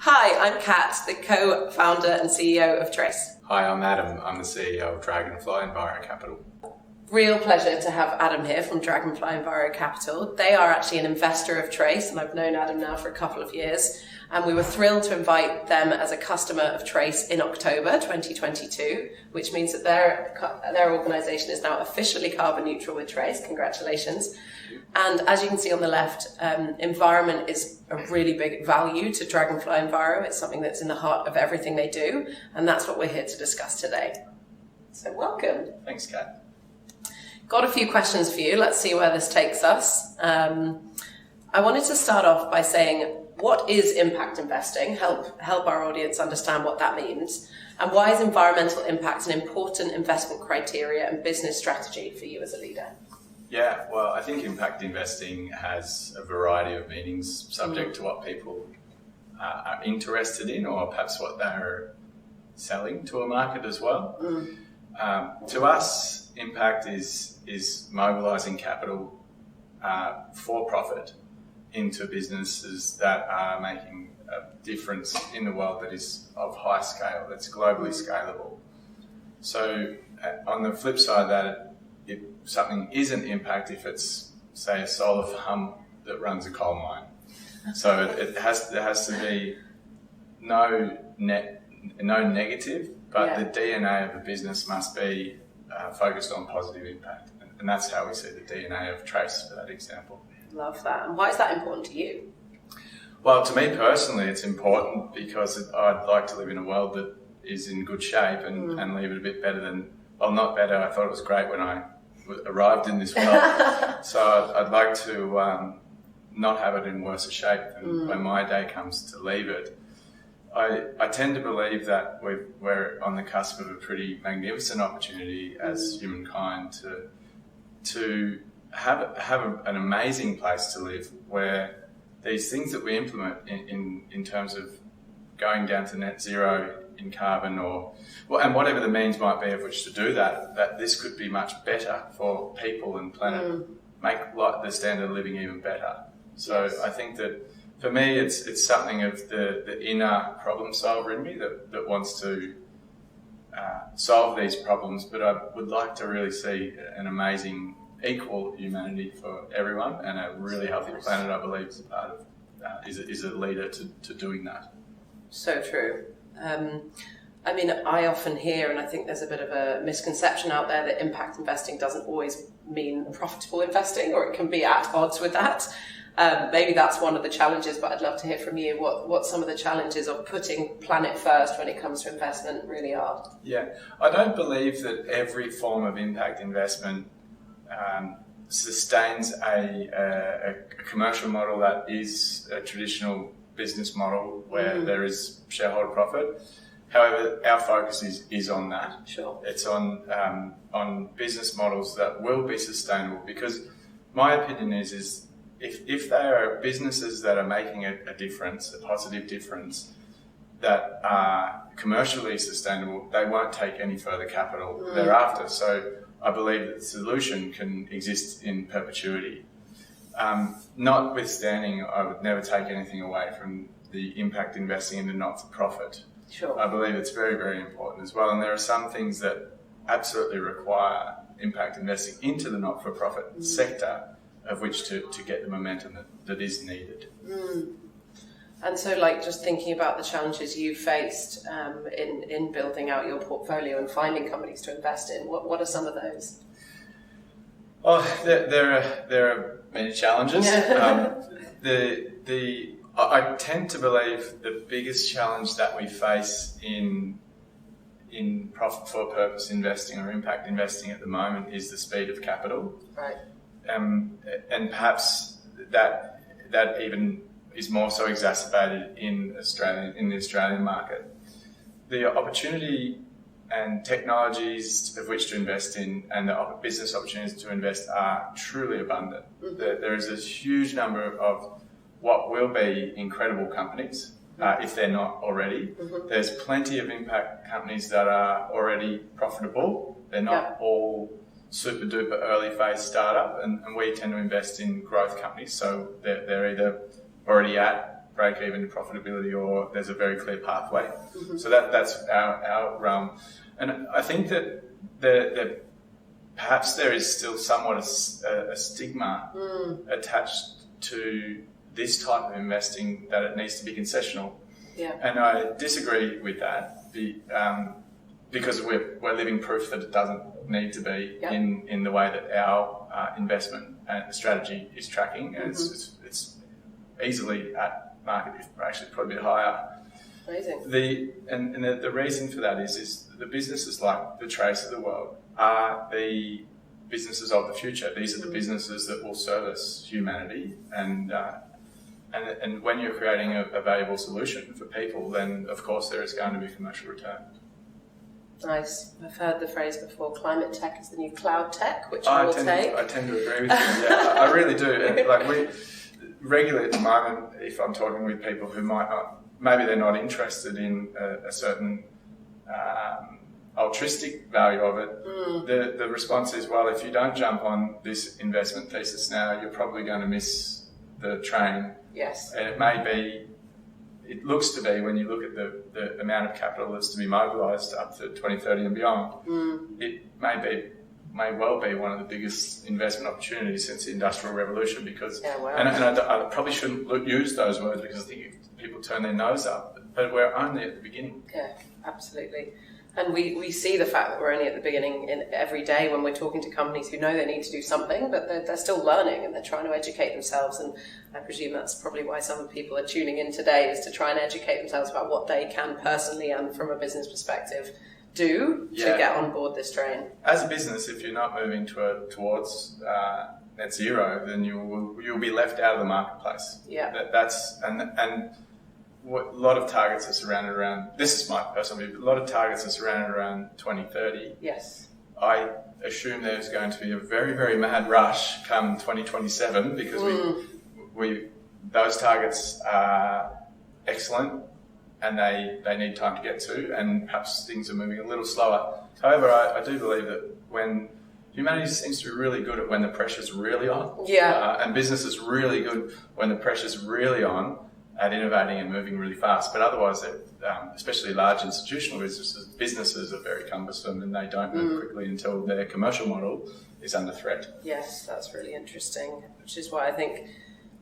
Hi, I'm Kat, the co-founder and CEO of Trace. Hi, I'm Adam. I'm the CEO of Dragonfly Enviro Capital. Real pleasure to have Adam here from Dragonfly Enviro Capital. They are actually an investor of Trace, and I've known Adam now for a couple of years. And we were thrilled to invite them as a customer of Trace in October 2022, which means that their organisation is now officially carbon neutral with Trace. Congratulations. And as you can see on the left, environment is a really big value to Dragonfly Enviro. It's something that's in the heart of everything they do, and that's what we're here to discuss today. So welcome. Thanks, Kat. Got a few questions for you. Let's see where this takes us. I wanted to start off by saying, what is impact investing? Help our audience understand what that means. And why is environmental impact an important investment criteria and business strategy for you as a leader? Yeah, well, I think impact investing has a variety of meanings subject to what people are interested in, or perhaps what they're selling to a market as well. To us, impact is mobilising capital for profit into businesses that are making a difference in the world that is of high scale, that's globally scalable. So on the flip side of that, if something isn't impact, if it's, say, a solar farm that runs a coal mine. So there has to be no negative, but the DNA of the business must be focused on positive impact. And that's how we see the DNA of Trace for that example. Love that. And why is that important to you? Well, to me personally, it's important because I'd like to live in a world that is in good shape and leave it a bit better than, well, not better. I thought it was great when I arrived in this world. So I'd like to not have it in worse shape than when my day comes to leave it. I tend to believe that we're on the cusp of a pretty magnificent opportunity as humankind to have an amazing place to live, where these things that we implement in terms of going down to net zero in carbon and whatever the means might be of which to do that this could be much better for people and planet, make the standard of living even better. So I think that for me, it's something of the inner problem solver in me that wants to solve these problems, but I would like to really see an amazing equal humanity for everyone, and a really healthy planet, I believe, is a part of is a leader to doing that. So true. I mean, I often hear, and I think there's a bit of a misconception out there, that impact investing doesn't always mean profitable investing, or it can be at odds with that. Maybe that's one of the challenges, but I'd love to hear from you what some of the challenges of putting planet first when it comes to investment really are. Yeah, I don't believe that every form of impact investment sustains a commercial model that is a traditional business model where there is shareholder profit. However, our focus is on that. Sure. It's on business models that will be sustainable, because my opinion is if they are businesses that are making a difference, a positive difference, that are commercially sustainable, they won't take any further capital thereafter. So I believe that the solution can exist in perpetuity. Notwithstanding, I would never take anything away from the impact investing in the not-for-profit. Sure. I believe it's very, very important as well. And there are some things that absolutely require impact investing into the not-for-profit sector, of which to get the momentum that is needed. And so, like, just thinking about the challenges you faced in building out your portfolio and finding companies to invest in, what are some of those? Oh, there are many challenges. I tend to believe the biggest challenge that we face in profit for purpose investing or impact investing at the moment is the speed of capital. Right. And perhaps that even is more so exacerbated in the Australian market. The opportunity and technologies of which to invest in and the business opportunities to invest are truly abundant. There is a huge number of what will be incredible companies, if they're not already. There's plenty of impact companies that are already profitable. They're not all super duper early phase startup, and we tend to invest in growth companies, so they're either already at break even to profitability, or there's a very clear pathway. So that's our realm. And I think that perhaps there is still somewhat a stigma attached to this type of investing, that it needs to be concessional. Yeah. And I disagree with that because we're living proof that it doesn't need to be in the way that our investment strategy is tracking. And it's easily at market, actually probably a bit higher. Amazing. The reason for that is the businesses like the Trace of the world are the businesses of the future. These are the businesses that will service humanity, and when you're creating a valuable solution for people, then of course there is going to be commercial return. Nice. I've heard the phrase before, climate tech is the new cloud tech, which I will take. I tend to agree with you. Yeah, I really do. And like we regularly at the moment, if I'm talking with people who might not, maybe they're not interested in a certain altruistic value of it, the response is, well, if you don't jump on this investment thesis now, you're probably going to miss the train. Yes. And it looks to be, when you look at the amount of capital that's to be mobilised up to 2030 and beyond, it may well be one of the biggest investment opportunities since the Industrial Revolution, because, and I probably shouldn't use those words because I think people turn their nose up, but we're only at the beginning. Yeah, absolutely. And we see the fact that we're only at the beginning in every day when we're talking to companies who know they need to do something, but they're still learning and they're trying to educate themselves. And I presume that's probably why some people are tuning in today, is to try and educate themselves about what they can personally and from a business perspective do to get on board this train. As a business, if you're not moving towards net zero, then you'll be left out of the marketplace. Yeah, and a lot of targets are surrounded around, this is my personal view, but a lot of targets are surrounded around 2030. Yes. I assume there's going to be a very, very mad rush come 2027 because those targets are excellent and they need time to get to, and perhaps things are moving a little slower. However, I do believe that when humanity seems to be really good at when the pressure's really on, and business is really good when the pressure's really on, at innovating and moving really fast. But otherwise, especially large institutional businesses are very cumbersome and they don't move quickly until their commercial model is under threat. Yes, that's really interesting, which is why I think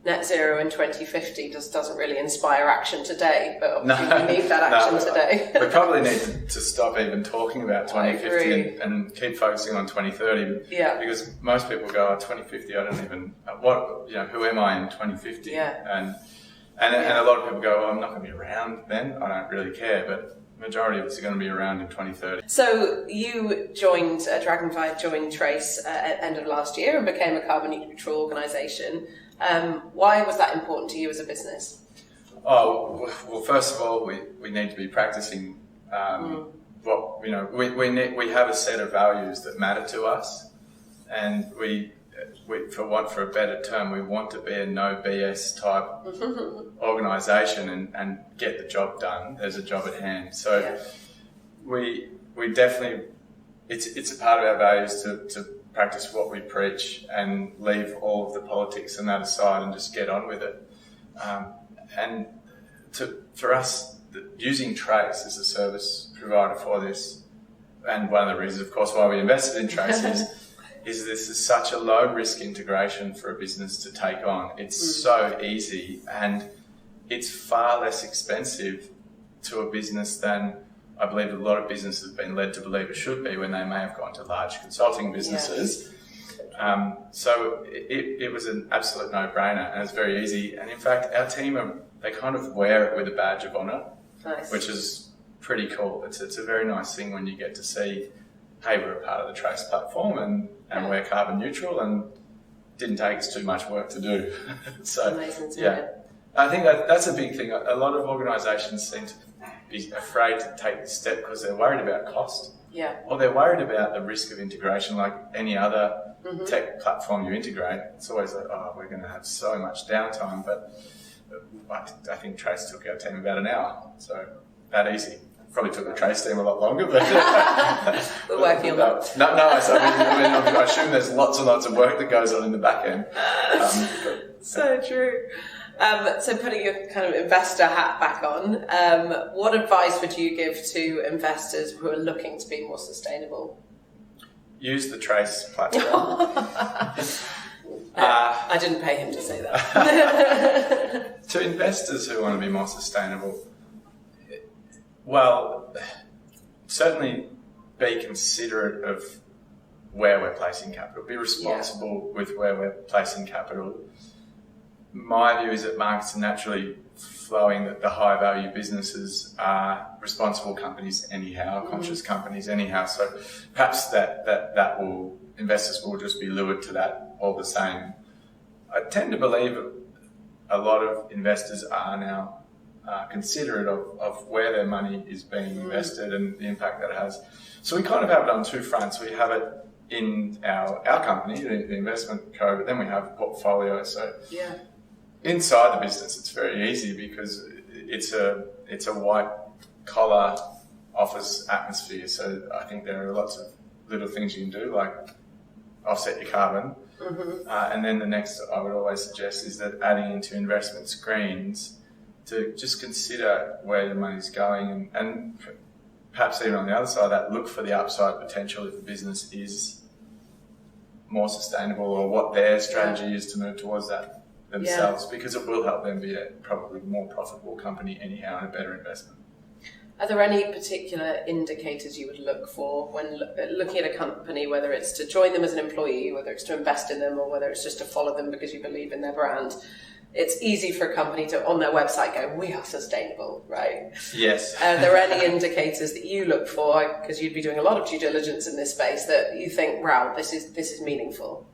net zero in 2050 doesn't really inspire action today, but obviously we need that action today. We probably need to stop even talking about 2050 and keep focusing on 2030. Yeah. Because most people go, 2050, I don't even, who am I in 2050? Yeah. And a lot of people go, I'm not going to be around then, I don't really care, but the majority of us are going to be around in 2030. So you joined, Dragonfly joined Trace at the end of last year and became a carbon neutral organisation. Why was that important to you as a business? Oh, well, first of all, we need to be practicing we have a set of values that matter to us, and we for a better term, we want to be a no BS type organisation and get the job done. There's a job at hand. So we definitely, it's a part of our values to practice what we preach and leave all of the politics and that aside and just get on with it. For us, using Trace as a service provider for this, and one of the reasons, of course, why we invested in Trace is this is such a low-risk integration for a business to take on. It's so easy, and it's far less expensive to a business than I believe a lot of businesses have been led to believe it should be when they may have gone to large consulting businesses. So it was an absolute no-brainer, and it's very easy. And in fact, our team, they kind of wear it with a badge of honour, which is pretty cool. It's a very nice thing when you get to see, hey, we're a part of the Trace platform and we're carbon neutral, and didn't take us too much work to do. So, I think that's a big thing. A lot of organisations seem to be afraid to take this step because they're worried about cost. Yeah. Or they're worried about the risk of integration, like any other tech platform you integrate. It's always like, we're going to have so much downtime. But I think Trace took our team about an hour, so that easy. Probably took the Trace team a lot longer, but we're working on that. No. I assume there's lots and lots of work that goes on in the back end. So true. So putting your kind of investor hat back on, what advice would you give to investors who are looking to be more sustainable? Use the Trace platform. I didn't pay him to say that. To investors who want to be more sustainable, well, certainly be considerate of where we're placing capital. Be responsible with where we're placing capital. My view is that markets are naturally flowing, that the high value businesses are responsible companies anyhow, conscious companies anyhow. So perhaps that will, investors will just be lured to that all the same. I tend to believe a lot of investors are now considerate of where their money is being invested and the impact that it has. So we kind of have it on two fronts. We have it in our company, the investment co, but then we have portfolio. So inside the business, it's very easy because it's a white collar office atmosphere. So I think there are lots of little things you can do, like offset your carbon. And then the next I would always suggest is that adding into investment screens to just consider where your money's going and perhaps even on the other side of that, look for the upside potential if the business is more sustainable or what their strategy is to move towards that themselves, because it will help them be a probably more profitable company anyhow and a better investment. Are there any particular indicators you would look for when looking at a company, whether it's to join them as an employee, whether it's to invest in them, or whether it's just to follow them because you believe in their brand? It's easy for a company to, on their website, go, we are sustainable, right? Yes. Are there any indicators that you look for, because you'd be doing a lot of due diligence in this space, that you think, wow, this is meaningful?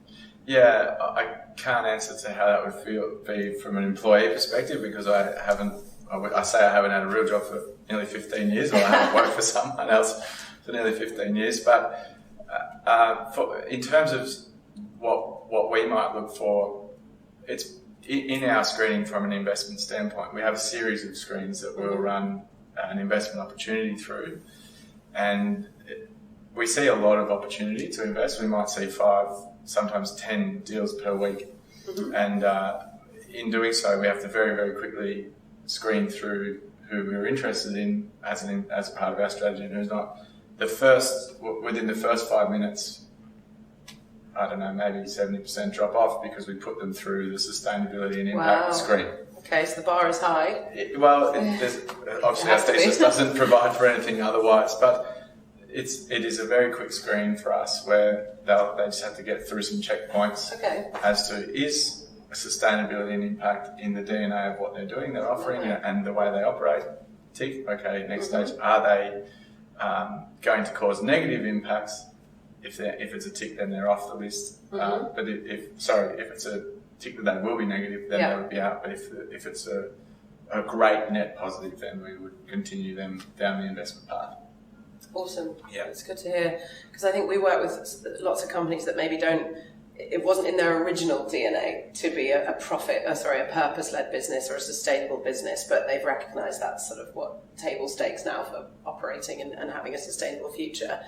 Yeah, I can't answer to how that would be from an employee perspective, because I say I haven't had a real job for nearly 15 years, or I haven't worked for someone else for nearly 15 years. But in terms of what we might look for, it's in our screening from an investment standpoint. We have a series of screens that we'll run an investment opportunity through, and we see a lot of opportunity to invest. We might see 5, sometimes 10 deals per week, and in doing so, we have to very, very quickly screen through who we're interested in as part of our strategy and who's not. Within the first 5 minutes, I don't know, maybe 70% drop off because we put them through the sustainability and impact screen. Okay, so the bar is high. Obviously our thesis doesn't provide for anything otherwise, but it is a very quick screen for us where they just have to get through some checkpoints as to is sustainability and impact in the DNA of what they're doing, they're offering, and the way they operate. Tick. Okay, next stage. Are they going to cause negative impacts? If it's a tick, then they're off the list. But if it's a tick that they will be negative, then they would be out. But if it's a great net positive, then we would continue them down the investment path. Awesome. Yeah, it's good to hear, because I think we work with lots of companies that maybe it wasn't in their original DNA to be a purpose-led business or a sustainable business, but they've recognised that's sort of what table stakes now for operating and having a sustainable future.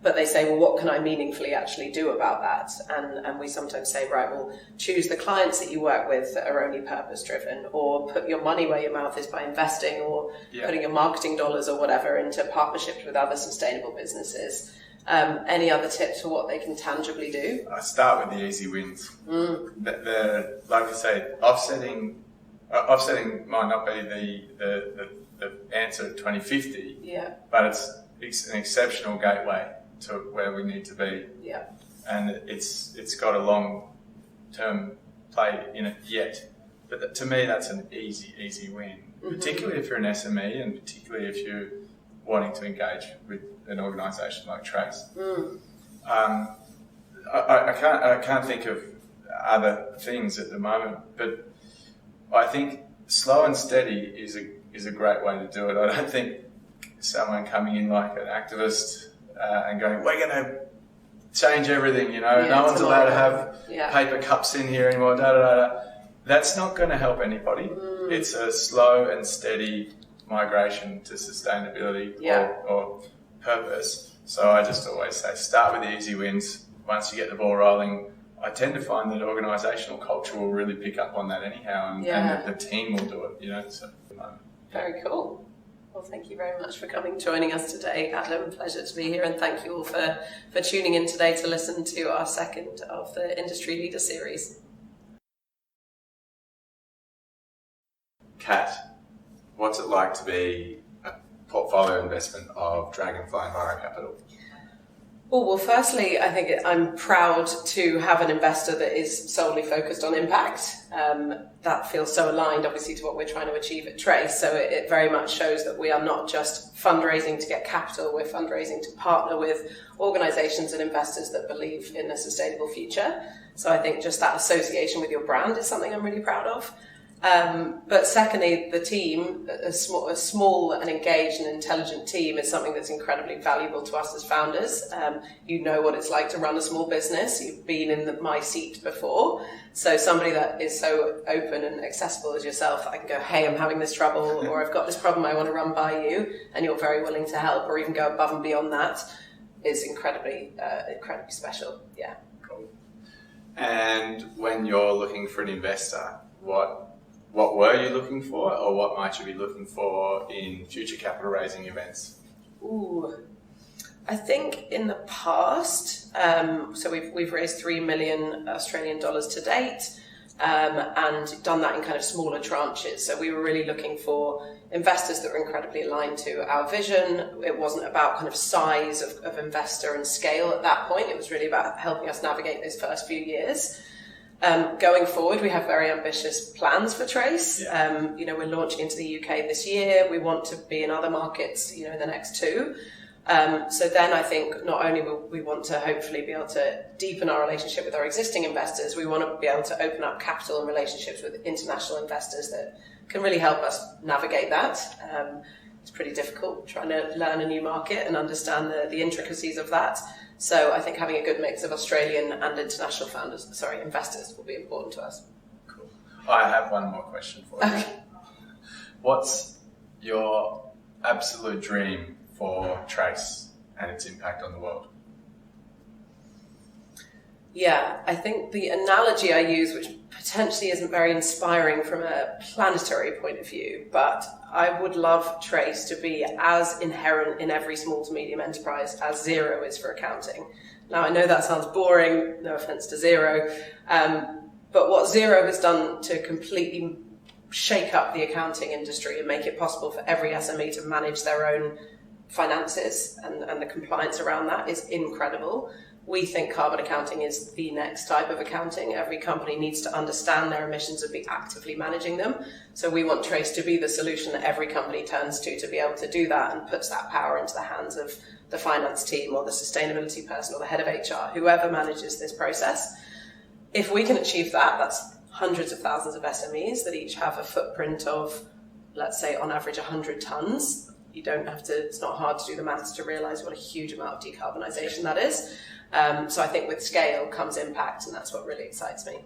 But they say, well, what can I meaningfully actually do about that? And we sometimes say, right, well, choose the clients that you work with that are only purpose-driven, or put your money where your mouth is by investing or putting your marketing dollars or whatever into partnerships with other sustainable businesses. Any other tips for what they can tangibly do? I start with the easy wins. Like I say, offsetting might not be the answer at 2050, but it's an exceptional gateway to where we need to be. Yeah. And it's got a long-term play in it yet. But to me, that's an easy win, particularly if you're an SME and particularly if you're wanting to engage with an organisation like Trace. I can't think of other things at the moment, but I think slow and steady is a great way to do it. I don't think someone coming in like an activist and going, we're going to change everything, no one's allowed to have paper cups in here anymore, That's not going to help anybody. It's a slow and steady migration to sustainability or purpose. So I just always say, start with the easy wins. Once you get the ball rolling, I tend to find that organisational culture will really pick up on that anyhow, and that the team will do it. So, very cool. Well, thank you very much for joining us today, Adam. Pleasure to be here, and thank you all for tuning in today to listen to our second of the Industry Leader series. Kat, what's it like to be a portfolio investment of Dragonfly Envirocapital? Well, firstly, I think I'm proud to have an investor that is solely focused on impact. That feels so aligned, obviously, to what we're trying to achieve at Trace. So it very much shows that we are not just fundraising to get capital, we're fundraising to partner with organisations and investors that believe in a sustainable future. So I think just that association with your brand is something I'm really proud of. But secondly, the team, a small and engaged and intelligent team, is something that's incredibly valuable to us as founders. You know what it's like to run a small business. You've been in my seat before. So somebody that is so open and accessible as yourself, I can go, hey, I'm having this trouble, or I've got this problem I want to run by you, and you're very willing to help, or even go above and beyond that, is incredibly special. Yeah. Cool. And when you're looking for an investor, what were you looking for, or what might you be looking for in future capital raising events? I think in the past, so we've raised 3 million Australian dollars to date, and done that in kind of smaller tranches. So we were really looking for investors that were incredibly aligned to our vision. It wasn't about kind of size of investor and scale at that point. It was really about helping us navigate those first few years. Going forward, we have very ambitious plans for Trace. Yeah. We're launching into the UK this year. We want to be in other markets, in the next 2. So then I think not only will we want to hopefully be able to deepen our relationship with our existing investors, we want to be able to open up capital and relationships with international investors that can really help us navigate that. It's pretty difficult trying to learn a new market and understand the intricacies of that. So I think having a good mix of Australian and international investors will be important to us. Cool. I have one more question for you. Okay. What's your absolute dream for Trace and its impact on the world? Yeah, I think the analogy I use, which potentially isn't very inspiring from a planetary point of view, but I would love Trace to be as inherent in every small to medium enterprise as Xero is for accounting. Now, I know that sounds boring, no offense to Xero, but what Xero has done to completely shake up the accounting industry and make it possible for every SME to manage their own finances and the compliance around that is incredible. We think carbon accounting is the next type of accounting. Every company needs to understand their emissions and be actively managing them. So we want Trace to be the solution that every company turns to be able to do that, and puts that power into the hands of the finance team or the sustainability person or the head of HR, whoever manages this process. If we can achieve that, that's hundreds of thousands of SMEs that each have a footprint of, let's say, on average 100 tons. It's not hard to do the maths to realise what a huge amount of decarbonisation that is. So I think with scale comes impact, and that's what really excites me.